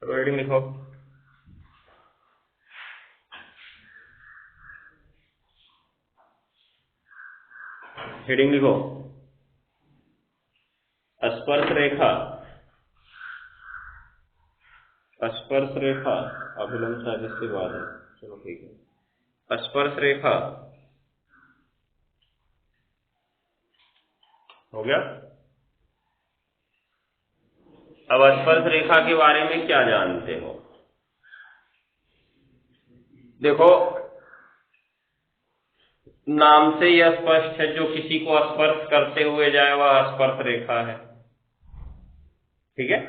चलो हेडिंग लिखो। हेडिंग लिखो, स्पर्श रेखा, स्पर्श रेखा अभिलंब साजिश के बाद है। चलो ठीक है, स्पर्श रेखा हो गया। अब स्पर्श रेखा के बारे में क्या जानते हो? देखो, नाम से यह स्पष्ट है, जो किसी को स्पर्श करते हुए जाए वह स्पर्श रेखा है। ठीक है,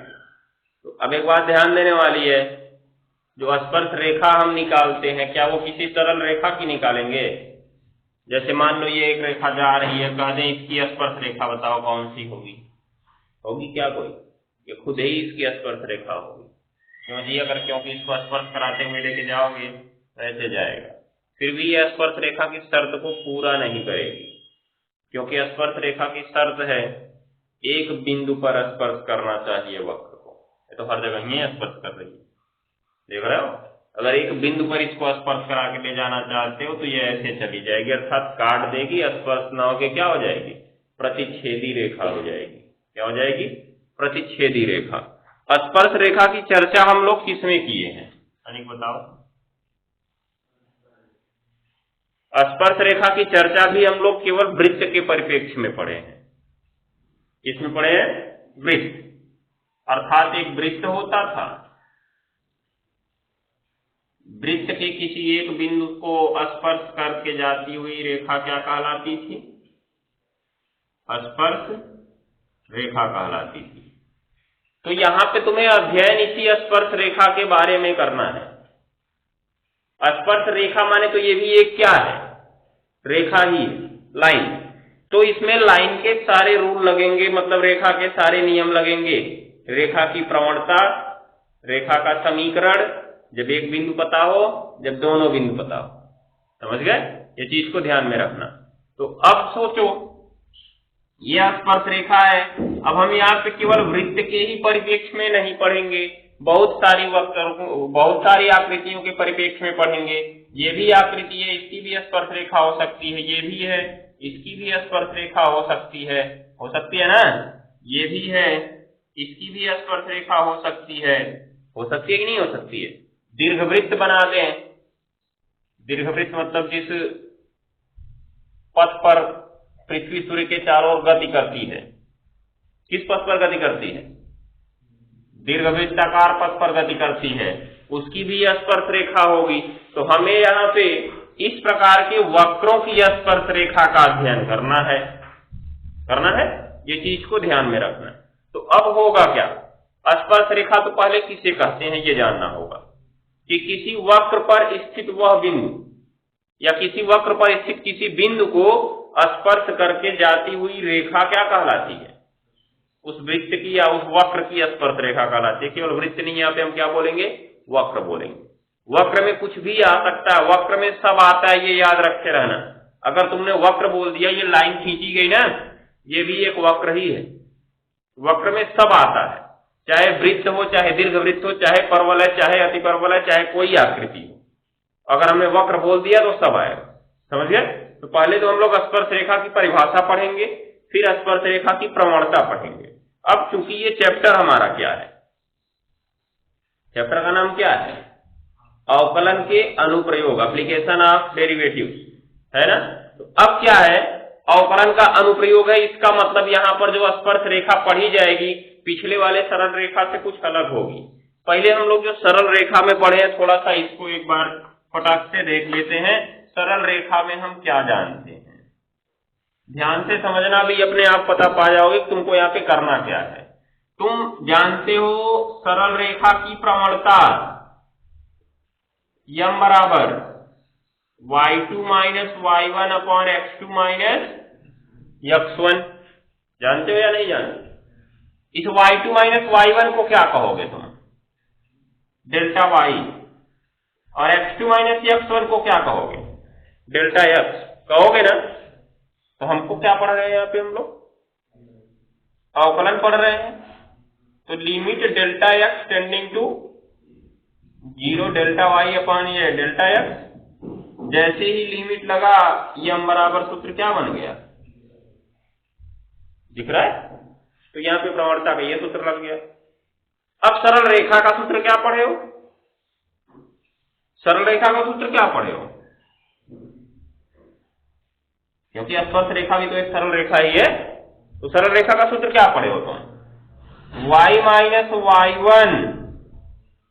तो अब एक बात ध्यान देने वाली है, जो स्पर्श रेखा हम निकालते हैं, क्या वो किसी सरल रेखा की निकालेंगे? जैसे मान लो ये एक रेखा जा रही है, कह दें इसकी स्पर्श रेखा बताओ कौन सी होगी? होगी क्या कोई? ये खुद ही इसकी स्पर्श रेखा होगी। क्यों जी? अगर क्योंकि इसको स्पर्श कराते हुए लेके जाओगे तो ऐसे जाएगा। फिर भी यह स्पर्श रेखा की शर्त को पूरा नहीं करेगी, क्योंकि स्पर्श रेखा की शर्त है एक बिंदु पर स्पर्श करना चाहिए वक्र को। ये तो हर जगह ही स्पर्श कर रही है, देख रहे हो? अगर एक बिंदु पर इसको स्पर्श करा के ले जाना चाहते हो तो ये ऐसे चली जाएगी, अर्थात काट देगी, स्पर्श न होके क्या हो जाएगी? प्रतिच्छेदी रेखा हो जाएगी। क्या हो जाएगी? प्रतिच्छेदी रेखा। स्पर्श रेखा की चर्चा हम लोग किसमें किए हैं? अनिक बताओ। स्पर्श रेखा की चर्चा भी हम लोग केवल वृत्त के परिप्रेक्ष्य में पढ़े हैं। किसमें पढ़े हैं? वृत्त। अर्थात एक वृत्त होता था, वृत्त के किसी एक बिंदु को स्पर्श करके जाती हुई रेखा क्या कहलाती थी? स्पर्श रेखा कहलाती थी। तो यहां पे तुम्हें अध्ययन इसी स्पर्श रेखा के बारे में करना है। स्पर्श रेखा माने तो ये भी एक क्या है? रेखा ही है, लाइन। तो इसमें लाइन के सारे रूल लगेंगे, मतलब रेखा के सारे नियम लगेंगे। रेखा की प्रवणता, रेखा का समीकरण, जब एक बिंदु पता हो, जब दोनों बिंदु पता हो। समझ गए? ये चीज को ध्यान में रखना। तो अब सोचो, यह स्पर्श रेखा है। अब हम यहाँ पे केवल वृत्त के ही परिप्रेक्ष्य में नहीं पढ़ेंगे, बहुत सारी आकृतियों के परिप्रेक्ष्य में पढ़ेंगे। ये भी आकृति है, इसकी भी स्पर्श रेखा हो सकती है, ये भी है, इसकी भी स्पर्श रेखा हो सकती है ना? ये भी है, इसकी भी स्पर्श रेखा हो सकती है कि नहीं हो सकती है? दीर्घवृत्त बना दें। दीर्घवृत्त मतलब जिस पथ पर पृथ्वी सूर्य के चारों ओर गति करती है, किस पथ पर गति करती है? दीर्घवृत्ताकार पथ पर गति करती है, उसकी भी स्पर्श रेखा होगी। तो हमें यहाँ पे इस प्रकार के वक्रों की स्पर्श रेखा का अध्ययन करना है। ये चीज को ध्यान में रखना है। तो अब होगा क्या? स्पर्श रेखा तो पहले किसे कहते हैं ये जानना होगा, कि किसी वक्र पर स्थित वह बिंदु, या किसी वक्र पर स्थित किसी बिंदु को स्पर्श करके जाती हुई रेखा क्या कहलाती है? उस वृत्त की या उस वक्र की स्पर्श रेखा कहलाती है। केवल वृत्त नहीं, यहाँ पे हम क्या बोलेंगे? वक्र बोलेंगे। वक्र में कुछ भी आ सकता है, वक्र में सब आता है, ये याद रखे रहना। अगर तुमने वक्र बोल दिया, ये लाइन खींची गई ना, ये भी एक वक्र ही है। वक्र में सब आता है, चाहे वृत्त हो, चाहे दीर्घवृत्त हो, चाहे परवल है, चाहे अतिपरवल है, चाहे कोई आकृति हो। अगर हमने वक्र बोल दिया तो सब आएगा। समझ गए? तो पहले तो हम लोग स्पर्श रेखा की परिभाषा पढ़ेंगे, फिर स्पर्श रेखा की प्रवणता पढ़ेंगे। अब चूंकि ये चैप्टर हमारा क्या है? चैप्टर का नाम क्या है? अवकलन के अनुप्रयोग, एप्लीकेशन ऑफ डेरिवेटिव्स, है ना? तो अब क्या है? अवकलन का अनुप्रयोग है। इसका मतलब यहाँ पर जो स्पर्श रेखा पढ़ी जाएगी, पिछले वाले सरल रेखा से कुछ अलग होगी। पहले हम लोग जो सरल रेखा में पढ़े हैं, थोड़ा सा इसको एक बार फटाक से देख लेते हैं। सरल रेखा में हम क्या जानते हैं? ध्यान से समझना, भी अपने आप पता पा जाओगे कि तुमको यहाँ पे करना क्या है। तुम जानते हो सरल रेखा की प्रवणता यम बराबर y2 minus y1 upon x2 minus x1। जानते हो या नहीं जानते? इस y2 माइनस y1 को क्या कहोगे तुम? Delta y। और x2 माइनस x1 को क्या कहोगे? डेल्टा x कहोगे ना? तो हमको क्या पढ़ रहे हैं यहाँ पे? हम लोग अवकलन पढ़ रहे हैं। तो limit delta x tending to 0 delta y upon ये डेल्टा एक्स। जैसे ही लिमिट लगा यम बराबर सूत्र क्या बन गया, दिख रहा है? तो यहां पे प्रवणता का ये सूत्र लग गया। अब सरल रेखा का सूत्र क्या पढ़े हो? सरल रेखा का सूत्र क्या पढ़े हो? क्योंकि स्पर्श रेखा भी तो एक सरल रेखा ही है, तो सरल रेखा का सूत्र क्या पढ़े हो तुम? y माइनस y1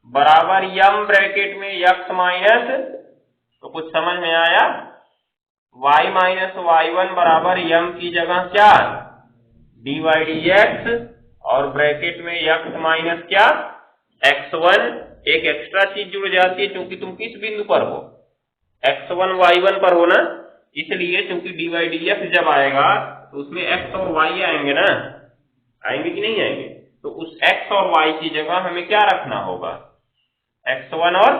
बराबर यम ब्रैकेट में x माइनस, तो कुछ समझ में आया? y माइनस y1 बराबर यम की जगह क्या, dy dx, और ब्रैकेट में x माइनस क्या, x1। एक एक्स्ट्रा चीज जुड़ जाती है क्योंकि तुम किस बिंदु पर हो, x1 y1 पर हो ना, इसलिए क्योंकि dy dx जब आएगा तो उसमें x और y आएंगे ना, आएंगे कि नहीं आएंगे? तो उस x और y की जगह हमें क्या रखना होगा, x1 और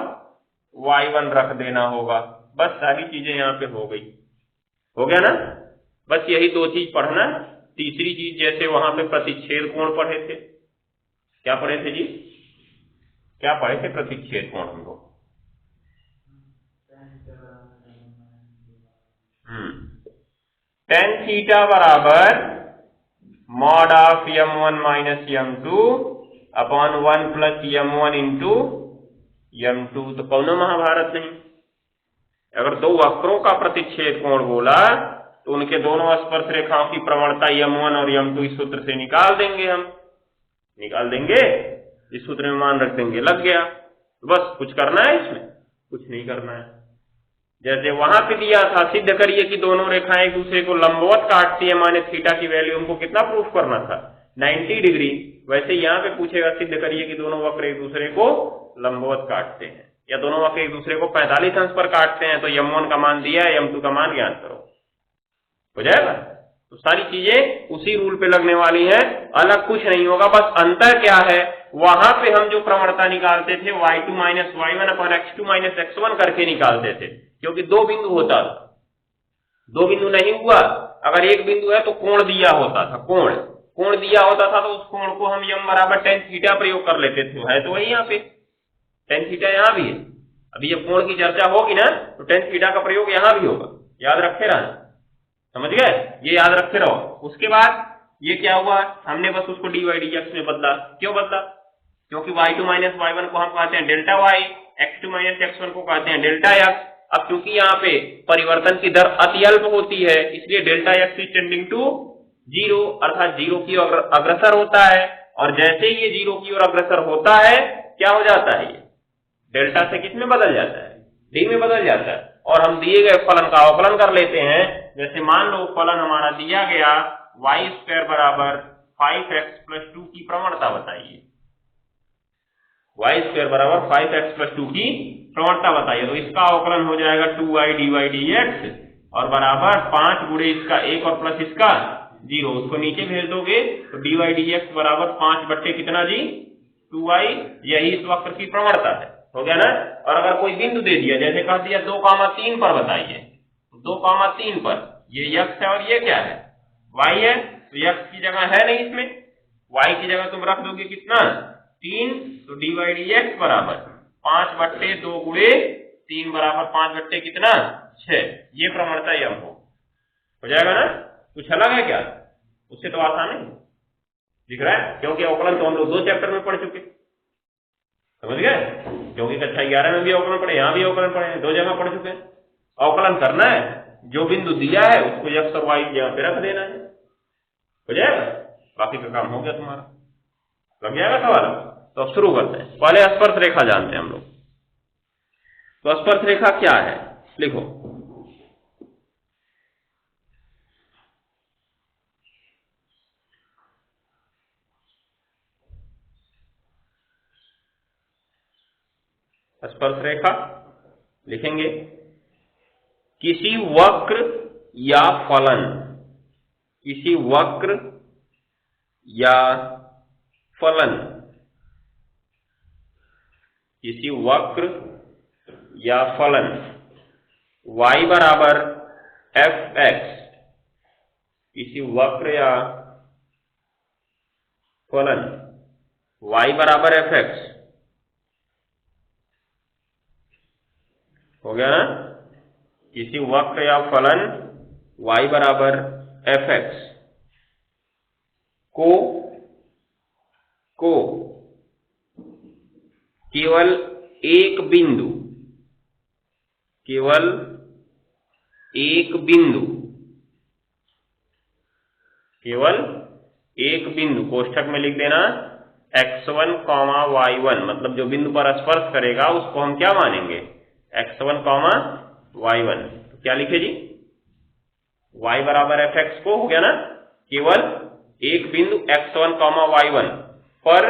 y1 रख देना होगा। बस सारी चीजें यहाँ पे हो गई, हो गया ना? बस यही दो चीज पढ़ना। तीसरी चीज जैसे वहां पे प्रतिच्छेद कोण पढ़े थे, क्या पढ़े थे जी, क्या पढ़े थे प्रतिच्छेद कोण हम लोग? tan थीटा बराबर mod of m1 minus m2 upon 1 plus m1 into m2। तो कौनो महाभारत नहीं। अगर दो वक्रों का प्रतिच्छेद कोण बोला तो उनके दोनों स्पर्श रेखाओं की प्रवणता m1 और m2 इस सूत्र से निकाल देंगे, हम निकाल देंगे, इस सूत्र में मान रख देंगे, लग गया। तो बस कुछ करना है इसमें, कुछ नहीं करना है। जैसे वहां पे दिया था, सिद्ध करिए कि दोनों रेखाएं एक दूसरे को लंबवत काटती है, माने थीटा की वैल्यू हमको कितना प्रूफ करना था, 90 डिग्री। वैसे यहाँ पे पूछेगा सिद्ध करिए कि दोनों वक्र एक दूसरे को लंबवत काटते हैं, या दोनों वक्र एक दूसरे को 45 अंश पर काटते हैं। तो m1 का मान दिया है, m2 का मान ज्ञात करो, हो जाएगा। तो सारी चीजें उसी रूल पे लगने वाली हैं, अलग कुछ नहीं होगा। बस अंतर क्या है, वहां पे हम जो प्रवणता निकालते थे y2 माइनस y1 अपन x2 माइनस x1 करके निकालते थे, क्योंकि दो बिंदु होता था। दो बिंदु नहीं हुआ, अगर एक बिंदु है तो कोण दिया होता था, कोण दिया होता था, तो उस कोण को हम यम बराबर tan थीटा प्रयोग कर लेते थे। है तो वही यहाँ पे tan थीटा यहाँ भी है। अभी जब कोण की चर्चा होगी ना तो tan थीटा का प्रयोग यहाँ भी होगा, याद रखे रहना, समझ गए? ये याद रखे रहो। उसके बाद ये क्या हुआ, हमने बस उसको dy dx में बदला। क्यों बदला? क्योंकि y2 माइनस y1 को हम कहते हैं delta y, x2 minus x1 को कहते हैं डेल्टा x। अब क्योंकि यहाँ पे परिवर्तन की दर अत्यल्प होती है, इसलिए delta x is tending to 0, अर्थात 0 की ओर अग्रसर होता है। और जैसे ही ये 0 की ओर अग्रसर होता है, क्या हो जाता है, ये डेल्टा से किस में बदल जाता है, d में बदल जाता है। और हम दिए गए फलन का अवकलन कर लेते हैं। जैसे मान लो फलन हमारा दिया गया y² बराबर 5x प्लस 2 की प्रवणता बताइए, y² बराबर 5x प्लस 2 की प्रवणता बताइए। तो इसका अवकलन हो जाएगा 2y dy dx और बराबर 5 गुणे इसका 1 और प्लस इसका 0, उसको नीचे भेज दोगे तो dy dx बराबर 5 बट्टे कितना जी, 2y। यही इस वक्र की प्रवणता है, हो गया ना? और अगर कोई बिंदु दे दिया, जैसे कह दिया 2,3 पर बताइए, 2,3 पर ये x है और ये क्या है, y है। तो x की जगह है नहीं इसमें, y की जगह तुम रख दोगे कितना, 3। तो dy dx बराबर 5 बट्टे 2 गुणे 3 बराबर 5 बट्टे कितना, 6। ये प्रवणता यम हो जाएगा ना? कुछ अलग है क्या? उससे तो आसान है, दिख रहा है? क्योंकि अवकलन तो हम लोग 2 चैप्टर में पढ़ चुके, समझ गए? क्योंकि कक्षा 11 में भी अवकलन पढ़े, यहाँ भी अवकलन पढ़े, 2 जगह पढ़ चुके हैं। अवकलन करना है, जो बिंदु दिया है उसको x और y जगह पे रख देना है, हो जाएगा। बाकी का काम हो गया तुम्हारा, लग जाएगा सवाल। तो अब शुरू करते हैं। पहले स्पर्श रेखा जानते हैं हम लोग। तो स्पर्श रेखा क्या है, लिखो। स्पर्श रेखा लिखेंगे, किसी वक्र या फलन, किसी वक्र या फलन, किसी वक्र या फलन y बराबर fx, किसी वक्र या फलन y बराबर fx हो गया ना। किसी वक्र या फलन y बराबर fx को केवल एक बिंदु कोष्ठक में लिख देना x1, y1, मतलब जो बिंदु पर स्पर्श करेगा उसको हम क्या मानेंगे, x1, y1। तो क्या लिखे जी, y बराबर fx को, हो गया ना, केवल एक बिंदु x1, y1 पर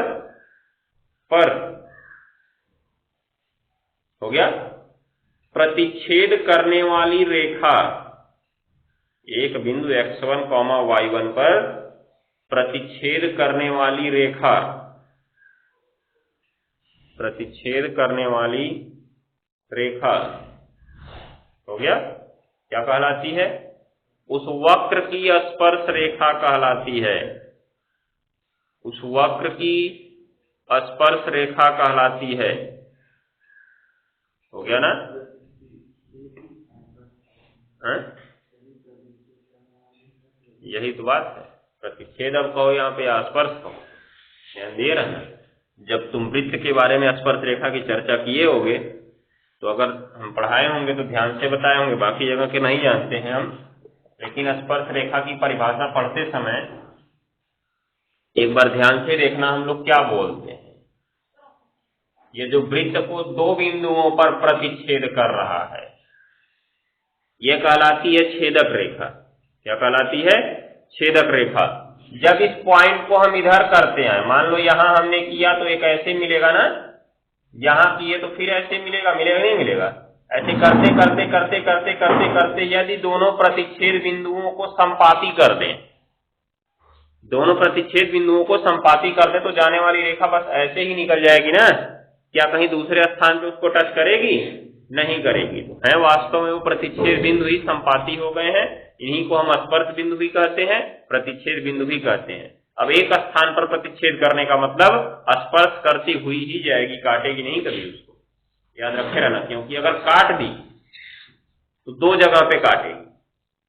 हो गया प्रतिच्छेद करने वाली रेखा, एक बिंदु x1, y1 पर प्रतिच्छेद करने वाली रेखा हो गया, क्या कहलाती है, उस वक्र की स्पर्श रेखा कहलाती है, उस वक्र की स्पर्श रेखा कहलाती है। हो गया ना। यही तो बात है, प्रतिच्छेद अब कहो यहाँ पे, स्पर्श कहो, ध्यान दे रहे हैं। जब तुम वृत्त के बारे में स्पर्श रेखा की चर्चा किए होगे तो अगर हम पढ़ाए होंगे तो ध्यान से बताए होंगे, बाकी जगह के नहीं जानते हैं हम, लेकिन स्पर्श रेखा की परिभाषा पढ़ते समय एक बार ध्यान से देखना हम लोग क्या बोलते हैं। ये जो वृत्त को दो बिंदुओं पर प्रतिच्छेद कर रहा है, यह कहलाती है छेदक रेखा। क्या कहलाती है, छेदक रेखा। जब इस पॉइंट को हम इधर करते हैं, मान लो यहां हमने किया तो एक ऐसे मिलेगा ना, यहां किए तो फिर ऐसे मिलेगा, नहीं मिलेगा। ऐसे करते करते करते करते करते करते यदि दोनों प्रतिच्छेद बिंदुओं को संपाती कर दें, दोनों प्रतिच्छेद बिंदुओं को संपाती कर दें तो जाने वाली रेखा बस ऐसे ही निकल जाएगी ना। क्या कहीं दूसरे स्थान पे उसको टच करेगी, नहीं करेगी। तो है वास्तव में वो प्रतिच्छेद बिंदु ही संपाती हो गए हैं, इन्हीं को हम स्पर्श बिंदु भी कहते हैं, प्रतिच्छेद बिंदु भी कहते हैं। अब एक स्थान पर प्रतिच्छेद करने का मतलब स्पर्श करती हुई ही जाएगी, काटेगी नहीं कभी उसको, याद रखे रहना। क्योंकि अगर काट दी तो दो जगह पे काटेगी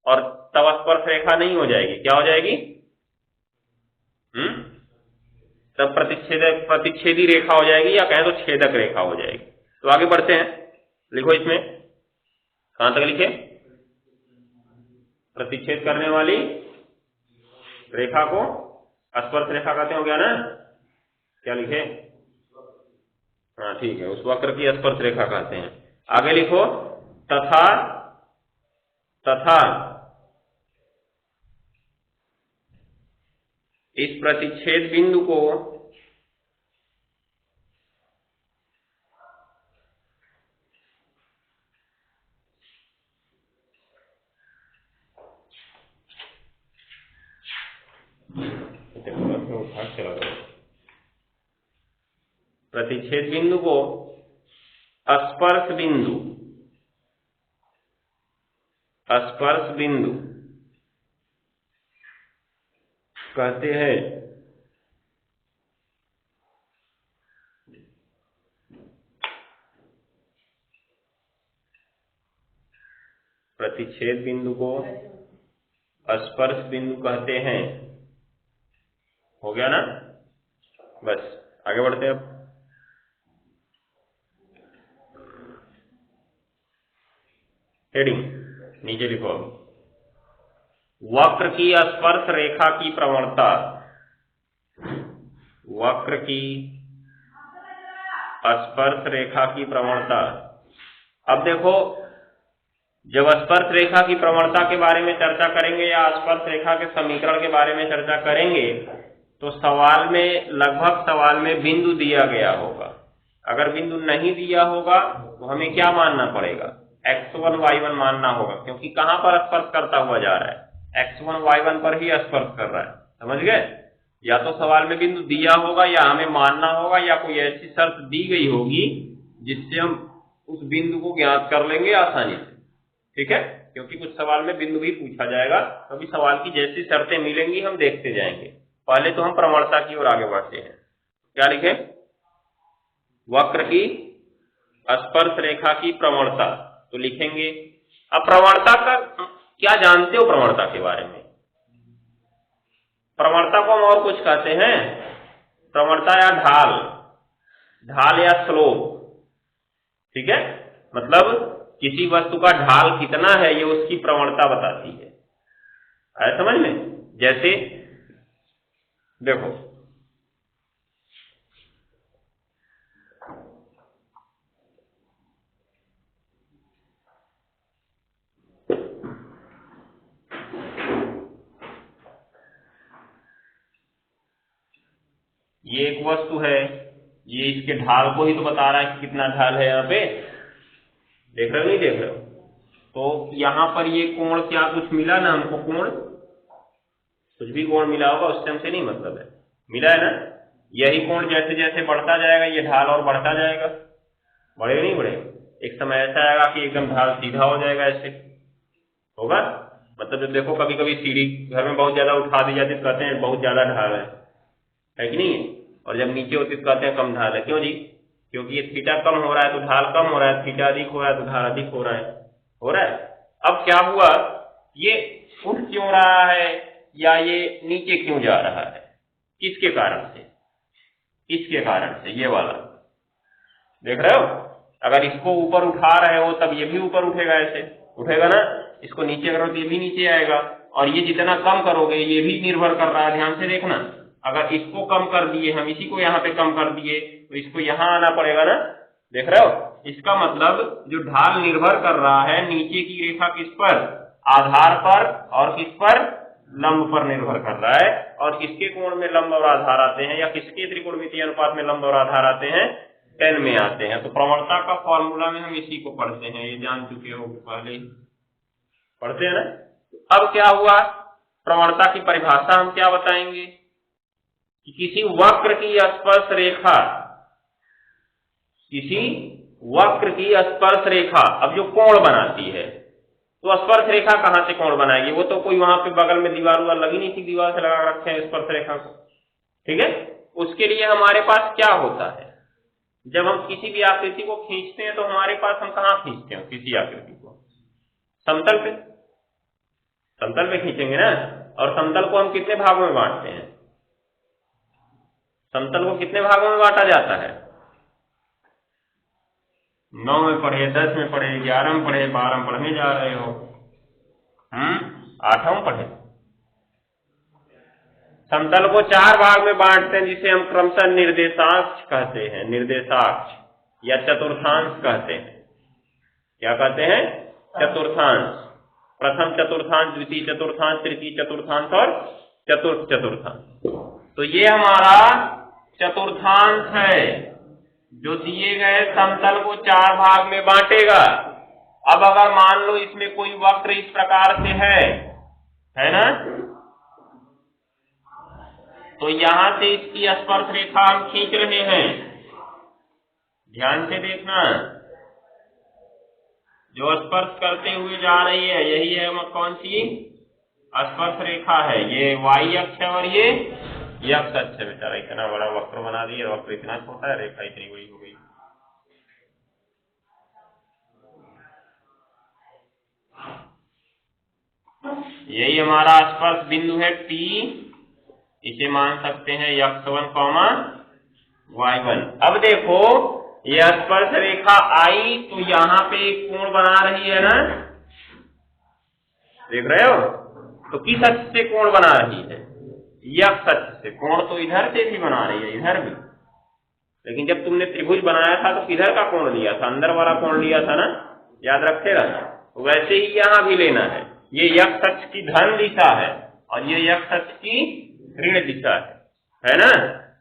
और तब स्पर्श रेखा नहीं हो जाएगी, क्या हो जाएगी, तब प्रतिच्छेदी रेखा हो जाएगी, या कहें तो छेदक रेखा हो जाएगी। तो आगे बढ़ते हैं, लिखो इसमें, कहां तक लिखे, प्रतिच्छेद करने वाली रेखा को स्पर्श रेखा कहते हो गया ना। क्या लिखे, हाँ ठीक है, उस वक्र की स्पर्श रेखा कहते हैं। आगे लिखो, तथा इस प्रतिच्छेद बिंदु को स्पर्श बिंदु कहते हैं। प्रतिच्छेद बिंदु को स्पर्श बिंदु कहते हैं। हो गया ना, बस आगे बढ़ते हैं। अब हेडिंग नीचे लिखो, वक्र की स्पर्श रेखा की प्रवणता, वक्र की स्पर्श रेखा की प्रवणता। अब देखो, जब स्पर्श रेखा की प्रवणता के बारे में चर्चा करेंगे या स्पर्श रेखा के समीकरण के बारे में चर्चा करेंगे तो लगभग सवाल में बिंदु दिया गया होगा। अगर बिंदु नहीं दिया होगा तो हमें क्या मानना पड़ेगा, x1, y1 मानना होगा, क्योंकि कहां पर स्पर्श करता हुआ जा रहा है, x1, y1 पर ही स्पर्श कर रहा है। समझ गए, या तो सवाल में बिंदु दिया होगा या हमें मानना होगा, या कोई ऐसी शर्त दी गई होगी जिससे हम उस बिंदु को ज्ञात कर लेंगे आसानी से। ठीक है, क्योंकि कुछ सवाल में बिंदु भी पूछा जाएगा, कभी सवाल की जैसी शर्तें मिलेंगी हम देखते जाएंगे। पहले तो हम प्रवणता की ओर आगे बढ़ते हैं। क्या लिखें, वक्र की स्पर्श रेखा की प्रवणता। तो लिखेंगे। अब प्रवणता का क्या जानते हो? प्रवणता के बारे में, प्रवणता को हम और कुछ कहते हैं, प्रवणता या ढाल, ढाल या स्लोप, ठीक है। मतलब किसी वस्तु का ढाल कितना है ये उसकी प्रवणता बताती है। आया समझ में? जैसे देखो, ये एक वस्तु है, ये इसके ढाल को ही तो बता रहा है कि कितना ढाल है। यहाँ पे देख रहे हो नहीं देख रहे हो? तो यहां पर ये कोण क्या कुछ मिला ना हमको? कोण, कुछ भी कोण मिला होगा उससे हमसे नहीं मतलब है, मिला है ना। यही कोण जैसे जैसे बढ़ता जाएगा ये ढाल और बढ़ता जाएगा, बढ़ेगा नहीं बढ़ेगा? एक समय ऐसा आएगा कि एकदम ढाल सीधा हो जाएगा, ऐसे होगा। मतलब जब देखो कभी कभी सीढ़ी घर में बहुत ज्यादा उठा दी जाती तो कहते हैं बहुत ज्यादा ढाल है कि नहीं है? और जब नीचे होती तो कहते हैं कम ढाल है। क्यों जी? क्योंकि ये थीटा कम हो रहा है तो ढाल कम हो रहा है, थीटा अधिक हो रहा है तो ढाल अधिक हो रहा है, हो रहा है। अब क्या हुआ, ये उठ क्यों रहा है या ये नीचे क्यों जा रहा है? किसके कारण से? इसके कारण से, ये वाला देख रहे हो? अगर इसको ऊपर उठा रहे हो तब ये भी ऊपर उठेगा, ऐसे उठेगा ना। इसको नीचे करो तो ये भी नीचे आएगा, और ये जितना कम करोगे ये भी निर्भर कर रहा है, ध्यान से देखना। अगर इसको कम कर दिए, हम इसी को यहाँ पे कम कर दिए तो इसको यहाँ आना पड़ेगा ना, देख रहे हो? इसका मतलब जो ढाल निर्भर कर रहा है नीचे की रेखा किस पर? आधार पर, और किस पर? लंब पर निर्भर कर रहा है। और किसके कोण में लंब और आधार आते हैं, या किसके त्रिकोणमितीय अनुपात में लंब और आधार आते हैं? tan में आते हैं। तो प्रवणता का फॉर्मूला में हम इसी को पढ़ते हैं, ये जान चुके हो, पहले ही पढ़ते हैं ना। अब क्या हुआ, प्रवणता की परिभाषा हम क्या बताएंगे कि किसी वक्र की स्पर्श रेखा, किसी वक्र की स्पर्श रेखा अब जो कोण बनाती है, तो स्पर्श रेखा कहां से कोण बनाएगी? वो तो कोई वहां पे बगल में दीवार वार लगी नहीं थी, दीवार से लगा रखे हैं स्पर्श रेखा को, ठीक है। उसके लिए हमारे पास क्या होता है, जब हम किसी भी आकृति को खींचते हैं तो हमारे पास, हम कहाँ खींचते हैं किसी आकृति को? समतल पे, समतल पे खींचेंगे ना। और समतल को हम कितने भागों में बांटते हैं? समतल को कितने भागों में बांटा जाता है? 9 में पढ़े, 10 में पढ़े, 11 में पढ़े, 12 में पढ़ने जा रहे हो, 8 में पढ़े। समतल को 4 भाग में बांटते हैं जिसे हम क्रमशः निर्देशांश कहते हैं, निर्देशांश या चतुर्थांश कहते हैं। क्या कहते हैं? चतुर्थांश। प्रथम चतुर्थांश, द्वितीय चतुर्थांश, तृतीय चतुर्थांश और चतुर्थ चतुर्थांश। तो ये हमारा चतुर्थांश है जो दिए गए समतल को 4 भाग में बांटेगा। अब अगर मान लो इसमें कोई वक्र इस प्रकार से है ना, तो यहां से इसकी स्पर्श रेखा हम खींच रहे हैं, ध्यान से देखना। जो स्पर्श करते हुए जा रही है यही है कौन सी स्पर्श रेखा है? ये y अक्ष है और ये x अक्ष है। बेचारा इतना बड़ा वक्र बना दिया, वक्र इतना छोटा है, रेखा इतनी बड़ी हो गई। यही हमारा स्पर्श बिंदु है P, इसे मान सकते हैं x1, y1। अब देखो ये स्पर्श रेखा आई तो यहाँ पे एक कोण बना रही है ना, देख रहे हो? तो किस अक्ष से कोण बना रही है? x अक्ष से। कोण तो इधर से भी बना रही है, इधर भी। लेकिन जब तुमने त्रिभुज बनाया था तो किधर का कोण लिया था? अंदर वाला कोण लिया था ना, याद रखे रहना। वैसे ही यहाँ भी लेना है। ये x अक्ष की धन दिशा है और ये x अक्ष की ऋण दिशा है ना।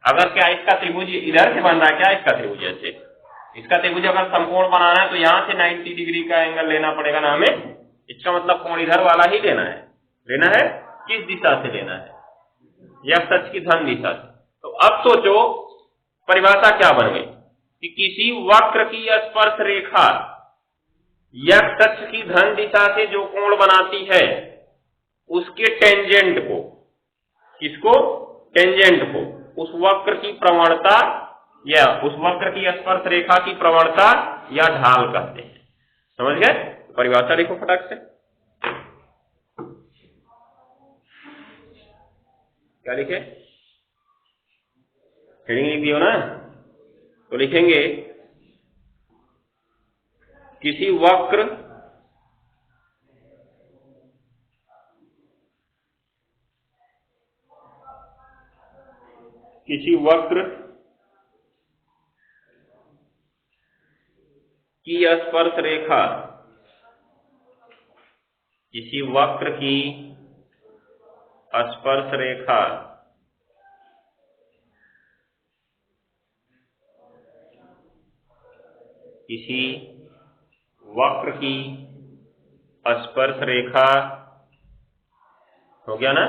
अगर क्या इसका त्रिभुज इधर से बन रहा है, क्या इसका त्रिभुज ऐसे, इसका त्रिभुज अगर समकोण बनाना है तो यहाँ से 90 डिग्री का एंगल लेना पड़ेगा ना हमें। इसका मतलब कोण इधर वाला ही लेना है। लेना है किस दिशा से लेना है? x अक्ष की धन दिशा से। तो अब सोचो परिभाषा क्या बन गई कि किसी वक्र की स्पर्श रेखा x अक्ष की धन दिशा से जो कोण बनाती है उसके टेंजेंट को, किसको? टेंजेंट को, उस वक्र की प्रवणता या उस वक्र की स्पर्श रेखा की प्रवणता या ढाल कहते हैं। समझ गए? परिभाषा लिखो फटाक से। क्या लिखे? हेडिंग लिख दियो ना, तो लिखेंगे किसी वक्र की स्पर्श रेखा, किसी वक्र की स्पर्श रेखा किसी वक्र की स्पर्श रेखा, हो गया ना,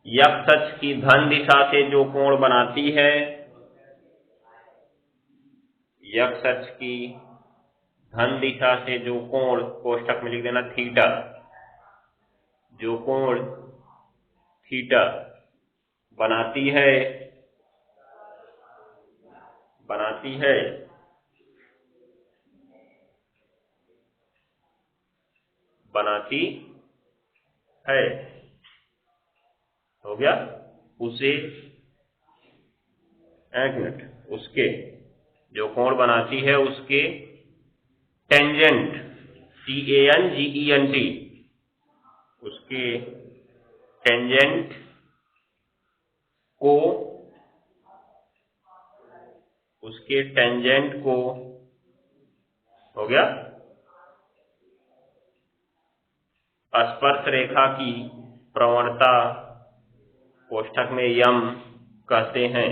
x अक्ष की धन दिशा से जो कोण बनाती है, x अक्ष की धन दिशा से जो कोण, कोष्ठक में लिख देना थीटा, जो कोण थीटा बनाती है हो गया, उसे एक मिनट, उसके जो कोण बनाती है उसके टेंजेंट, TANGENT, उसके टेंजेंट को हो गया स्पर्श रेखा की प्रवणता कोष्ठक में यम कहते हैं,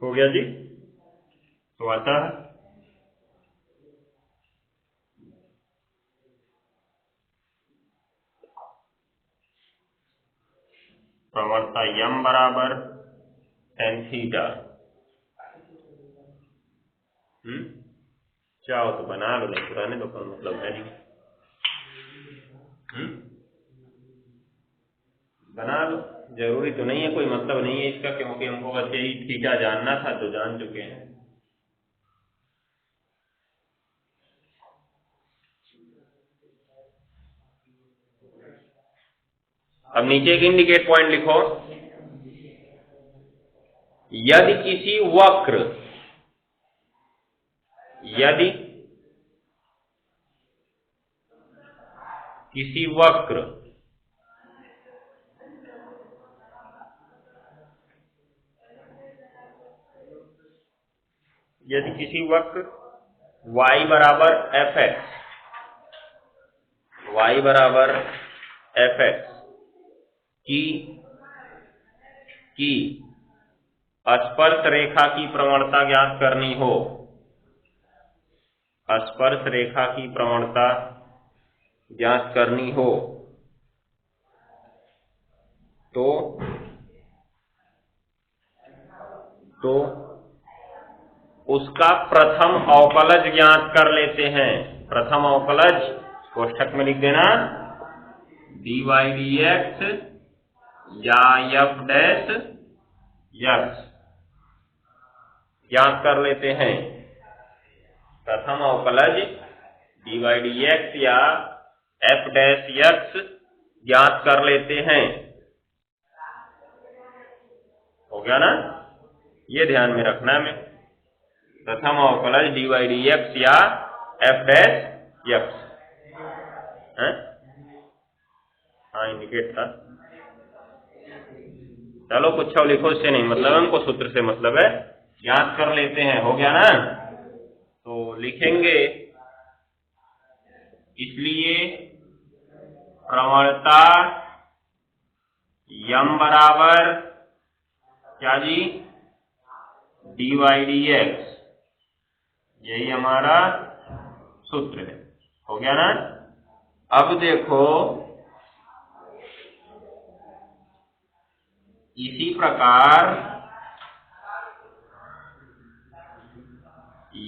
हो गया जी। तो आता है प्रवणता यम बराबर tan थीटा। चाहो तो बना लो, नहीं पुराने तो कोई मतलब है नहीं। बना लो, जरूरी तो नहीं है, कोई मतलब नहीं है इसका, क्योंकि हमको बस यही थीटा जानना था तो जान चुके हैं। अब नीचे एक इंडिकेट पॉइंट लिखो, यदि किसी वक्र, यदि किसी वक्र y बराबर fx की स्पर्श रेखा की प्रवणता ज्ञात करनी हो, स्पर्श रेखा की प्रवणता ज्ञात करनी हो, तो उसका प्रथम अवकलज ज्ञात कर लेते हैं। प्रथम अवकलज कोष्ठक में लिख देना dy dx या f डैश x ज्ञात कर लेते हैं। प्रथम अवकलज dy dx या f डैश x ज्ञात कर लेते हैं। हो गया ना, ये ध्यान में रखना है। प्रथम अवकलज dy dx या f डैश x, हाँ इंडिकेट था। चलो कुछ और लिखो, इससे नहीं मतलब है, हमको सूत्र से मतलब है, ज्ञात कर लेते हैं। हो गया ना, तो लिखेंगे इसलिए प्रवणता यम बराबर क्या जी, dy dx, यही हमारा सूत्र है। हो गया ना। अब देखो इसी प्रकार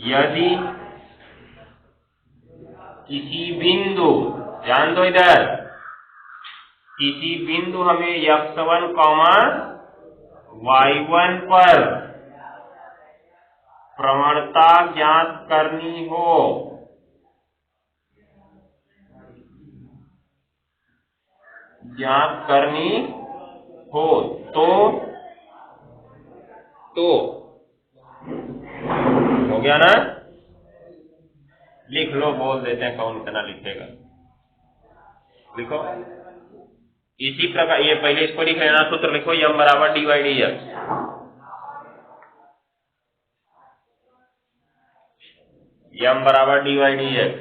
यदि किसी बिंदु, ध्यान दो इधर, किसी बिंदु हमें x1, y1 पर प्रवणता ज्ञात करनी हो, तो हो गया ना? लिख लो, बोल देते हैं, कौन इतना लिखेगा। लिखो इसी प्रकार, ये पहले इसको लिख लेना, सूत्र लिखो, m बराबर dy dx। m बराबर dy dx।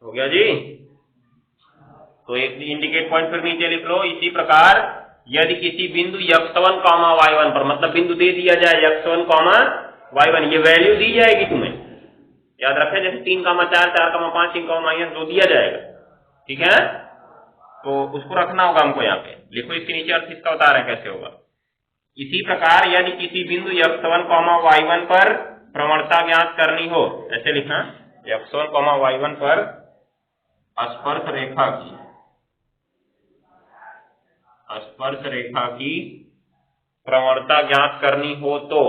हो गया जी? तो एक इंडिकेट पॉइंट फिर नीचे लिख लो। इसी प्रकार यदि किसी बिंदु x1, y1 पर, मतलब बिंदु दे दिया जाए x1, y1, ये वैल्यू दी जाएगी तुम्हें, याद रखें, जैसे 3, 4, 4, 5, 6, जो दिया जाएगा, ठीक है? तो उसको रखना होगा हमको यहाँ पे। लिखो, इसके नीचे अर्थ इसका बता रहे हैं कैसे होगा। इसी प्रकार यदि किसी बिंदु x1, y1 पर प्रवणता ज्ञात करनी हो, ऐसे लिखना, x1, y1 पर स्पर्श रेखा की प्रवणता ज्ञात करनी हो तो,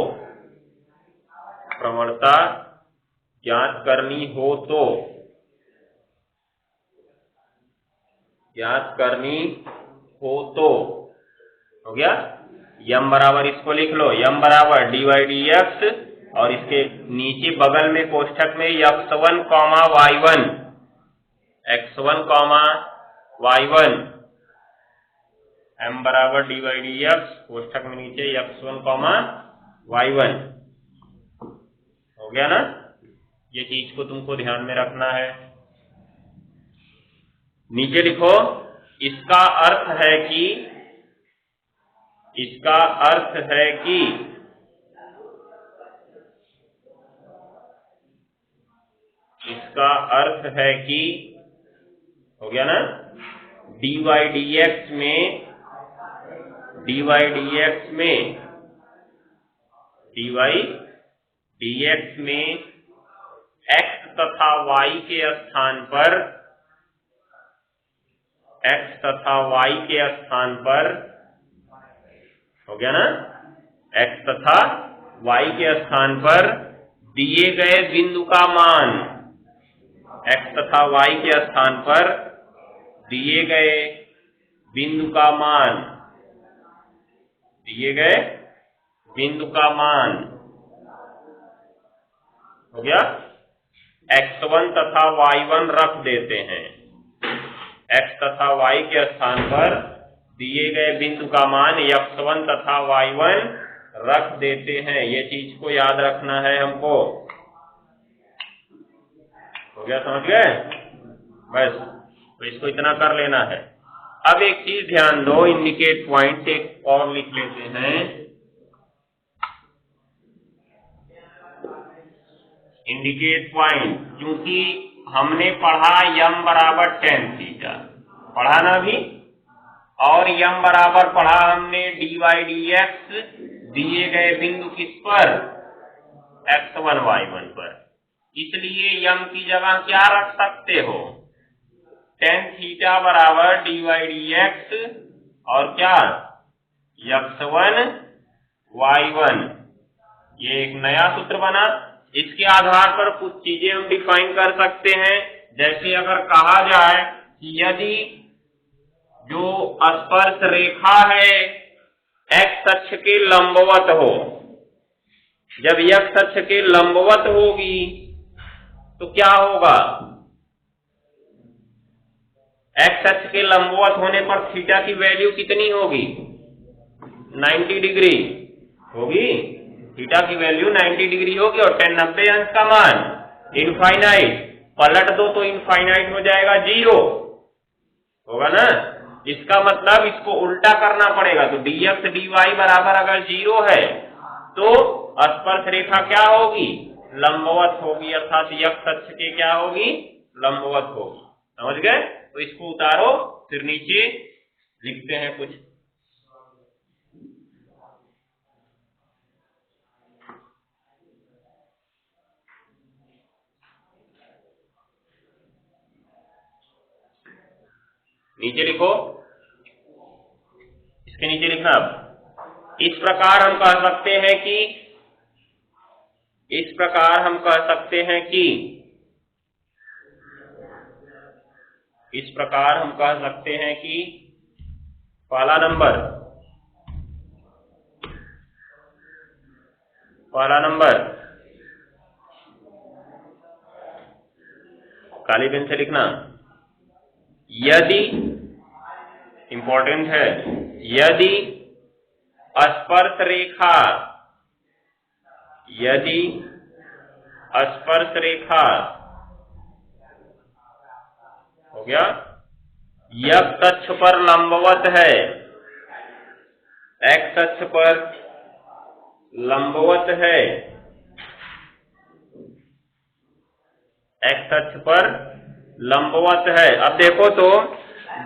हो गया? m बराबर, इसको लिख लो, m बराबर dy dx, और इसके नीचे बगल में कोष्ठक में x1, y1, m बराबर dy dx, कोष्ठक में नीचे x1, y1। हो गया ना? ये चीज को तुमको ध्यान में रखना है। नीचे लिखो, इसका अर्थ है कि हो गया ना? dy dx में x तथा y के स्थान पर, हो गया ना? x तथा y के स्थान पर दिए गए बिंदु का मान, x तथा y के स्थान पर दिए गए बिंदु का मान, हो गया? x1 तथा y1 रख देते हैं, x तथा y के स्थान पर दिए गए बिंदु का मान x1 तथा y1 रख देते हैं। ये चीज को याद रखना है हमको। हो गया? समझ गए? बस, तो इसको इतना कर लेना है। अब एक चीज ध्यान दो, इंडिकेट पॉइंट एक और लिख लेते हैं। इंडिकेट पॉइंट, क्योंकि हमने पढ़ा m बराबर tan थीटा, पढ़ा ना अभी, और m बराबर पढ़ा हमने dy dx दिए गए बिंदु किस पर, x1, y1 पर। इसलिए m की जगह क्या रख सकते हो, tan थीटा बराबर dy dx, और क्या, x1, y1। ये एक नया सूत्र बना। इसके आधार पर कुछ चीजें हम डिफाइन कर सकते हैं। जैसे अगर कहा जाए कि यदि जो स्पर्श रेखा है x अक्ष के लंबवत हो, जब x अक्ष के लंबवत होगी तो क्या होगा, x अक्ष के लंबवत होने पर थीटा की वैल्यू कितनी होगी, 90 डिग्री होगी। थीटा की वैल्यू 90 डिग्री होगी, और tan 90 अंश का मान इनफाइनाइट, पलट दो तो इनफाइनाइट हो जाएगा 0, होगा ना? इसका मतलब इसको उल्टा करना पड़ेगा। तो dx dy बराबर अगर 0 है तो स्पर्श रेखा क्या होगी, लंबवत होगी, अर्थात x अक्ष के क्या होगी, लंबवत होगी। समझ गए? तो इसको उतारो, फिर नीचे लिखते हैं कुछ। नीचे लिखो, इसके नीचे लिखना। अब इस प्रकार हम कह सकते हैं कि, इस प्रकार हम कह सकते हैं कि, इस प्रकार हम कह सकते हैं कि पहला नंबर काली पेन से लिखना। यदि, इंपॉर्टेंट है, यदि स्पर्श रेखा, यदि स्पर्श रेखा, हो गया, x अक्ष पर लंबवत है, x अक्ष पर लंबवत है, x अक्ष पर लंबवत है। अब देखो तो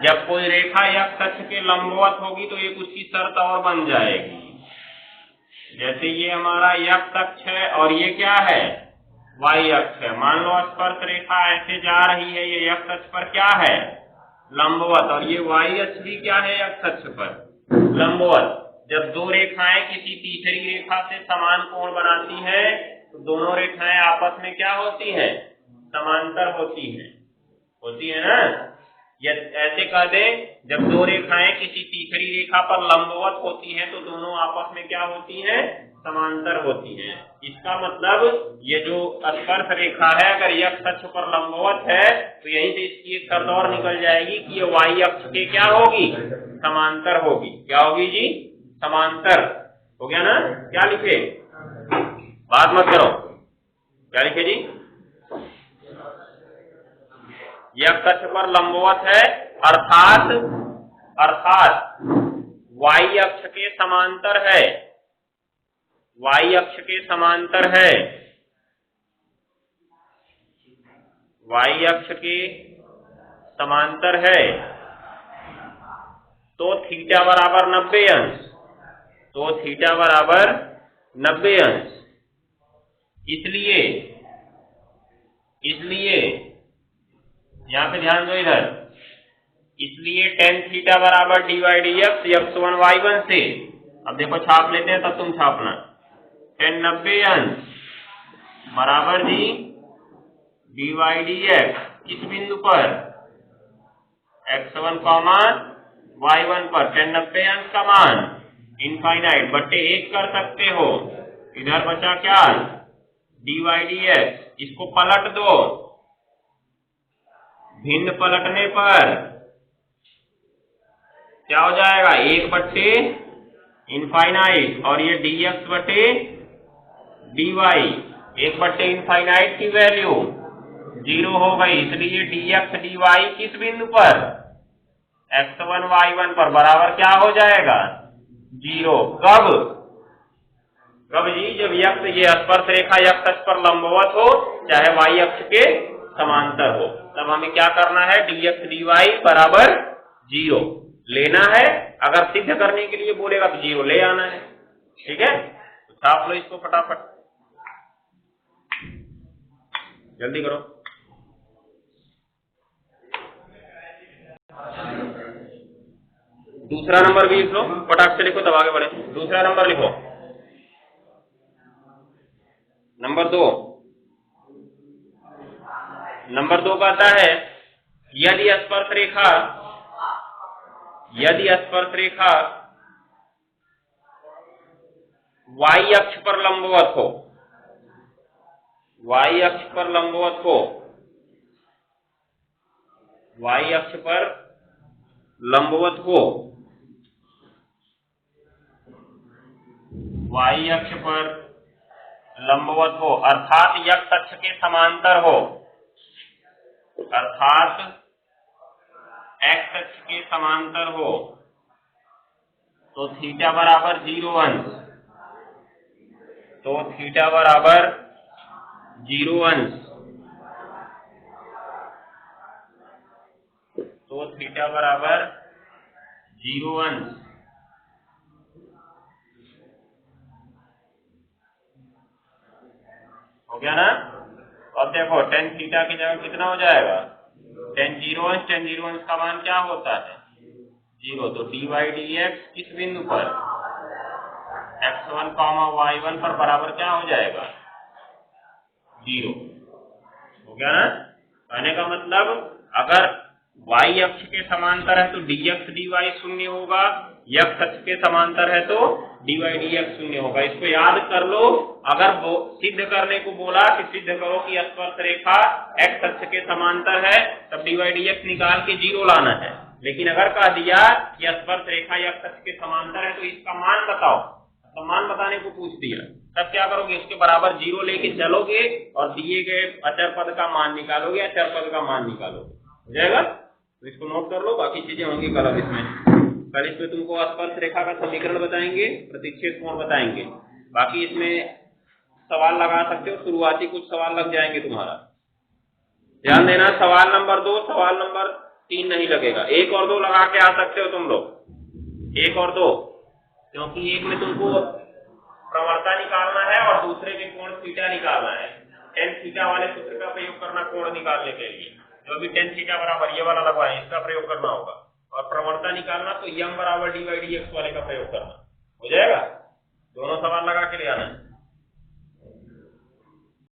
जब कोई रेखा x अक्ष के लंबवत होगी तो ये कुछ की शर्त और बन जाएगी। जैसे ये हमारा x अक्ष है और ये क्या है, y अक्ष है। मान लो स्पर्श रेखा ऐसे जा रही है, ये x अक्ष पर क्या है, लंबवत, और ये y अक्ष भी क्या है, x अक्ष पर लंबवत। जब दो रेखाएं किसी तीसरी रेखा से समान कोण बनाती हैं तो दोनों रेखाएं आपस में क्या होती हैं, समांतर होती है ना। या ऐसे कह दें, जब दो रेखाएं किसी तीसरी रेखा पर लंबवत होती हैं तो दोनों आपस में क्या होती हैं, समांतर होती हैं। इसका मतलब ये जो स्पर्श रेखा है अगर x अक्ष पर लंबवत है तो यहीं से इसकी एक शर्त और निकल जाएगी कि ये y अक्ष के क्या होगी, समांतर होगी। क्या होगी जी, समांतर। हो गया ना। क्या लिखे, बात मत करो, क्या लिखे जी, x अक्ष पर लंबवत है अर्थात y अक्ष के समांतर है, y अक्ष के समांतर है, y अक्ष के समांतर है। तो थीटा बराबर 90 अंश, तो थीटा बराबर 90 अंश। इसलिए यहां पे ध्यान दो इधर, इसलिए tan थीटा बराबर dy/dx x1 y1 से। अब देखो छाप लेते हैं तब तुम छापना। tan 90 अंश बराबर जी dy/dx किस बिंदु पर, x1 y1 पर। tan 90 अंश का मान इनफाइनाइट बट्टे 1 कर सकते हो। इधर बचा क्या, dy/dx। इसको पलट दो, भिन्न पलटने पर क्या हो जाएगा, 1 बट्टे इनफाइनाइट, और ये dx बट्टे dy। 1 बट्टे इनफाइनाइट की वैल्यू 0 हो गई, इसलिए dx dy किस बिंदु पर, x1 y1 पर बराबर क्या हो जाएगा, 0। कब जी, जब ये स्पर्श रेखा x अक्ष पर लंबवत हो चाहे y अक्ष के समांतर हो, तब हमें क्या करना है, dx dy बराबर 0 लेना है। अगर सिद्ध करने के लिए बोलेगा तो 0 ले आना है। ठीक है, तो छाप लो इसको फटाफट, जल्दी करो। दूसरा नंबर भी लिख लो, फटाक से लिखो तब आगे बढ़े। दूसरा नंबर लिखो, नंबर 2। नंबर 2 कहता है यदि स्पर्श रेखा y अक्ष पर लंबवत हो, y अक्ष पर लंबवत हो, y अक्ष पर लंबवत हो, y अक्ष पर लंबवत हो अर्थात x अक्ष के समांतर हो, अर्थात x अक्ष के समांतर हो, तो थीटा बराबर 0 अंश, तो थीटा बराबर 0 अंश। थीटा बराबर 0 अंश, हो गया ना। अब देखो टेन थीटा की जगह कितना हो जाएगा, टेन जीरो अंश का मान क्या होता है 0, तो dy dx किस बिंदु पर x1, y1 पर बराबर क्या हो जाएगा 0, हो गया ना। कहने का मतलब अगर y अक्ष के समांतर है तो dx dy शून्य होगा, x अक्ष के समांतर है तो dy dx शून्य होगा। इसको याद कर लो। अगर सिद्ध करने को बोला कि सिद्ध करो कि स्पर्श रेखा x अक्ष के समांतर है, तब dy dx निकाल के 0 लाना है। लेकिन अगर कह दिया कि स्पर्श रेखा x अक्ष के समांतर है तो इसका मान बताओ, तो मान बताने को पूछ दिया, तब क्या करोगे, इसके बराबर 0 लेके चलोगे और दिए गए अचर पद का मान निकालोगे, अचर पद का मान निकालोगे, हो जाएगा। तो इसको नोट कर लो, बाकी चीजें होंगी कल। अब कल इसमें तुमको स्पर्श रेखा का समीकरण बताएंगे, प्रतिच्छेद कोण बताएंगे, बाकी इसमें सवाल लगा सकते हो, शुरुआती कुछ सवाल लग जाएंगे तुम्हारा। ध्यान देना, सवाल नंबर 2, सवाल नंबर 3 नहीं लगेगा, 1 और 2 लगा के आ सकते हो तुम लोग, 1 और 2, क्योंकि एक में तुमको प्रवणता निकालना है और दूसरे में कोण थीटा निकालना है। टेन थीटा वाले सूत्र का प्रयोग करना कोण निकालने के लिए, जो भी टेन थीटा बराबर ये वाला लगवाए इसका प्रयोग करना होगा, और प्रवणता निकालना तो यम बराबर dy dx वाले का प्रयोग करना, हो जाएगा। दोनों सवाल लगा के ले आना है।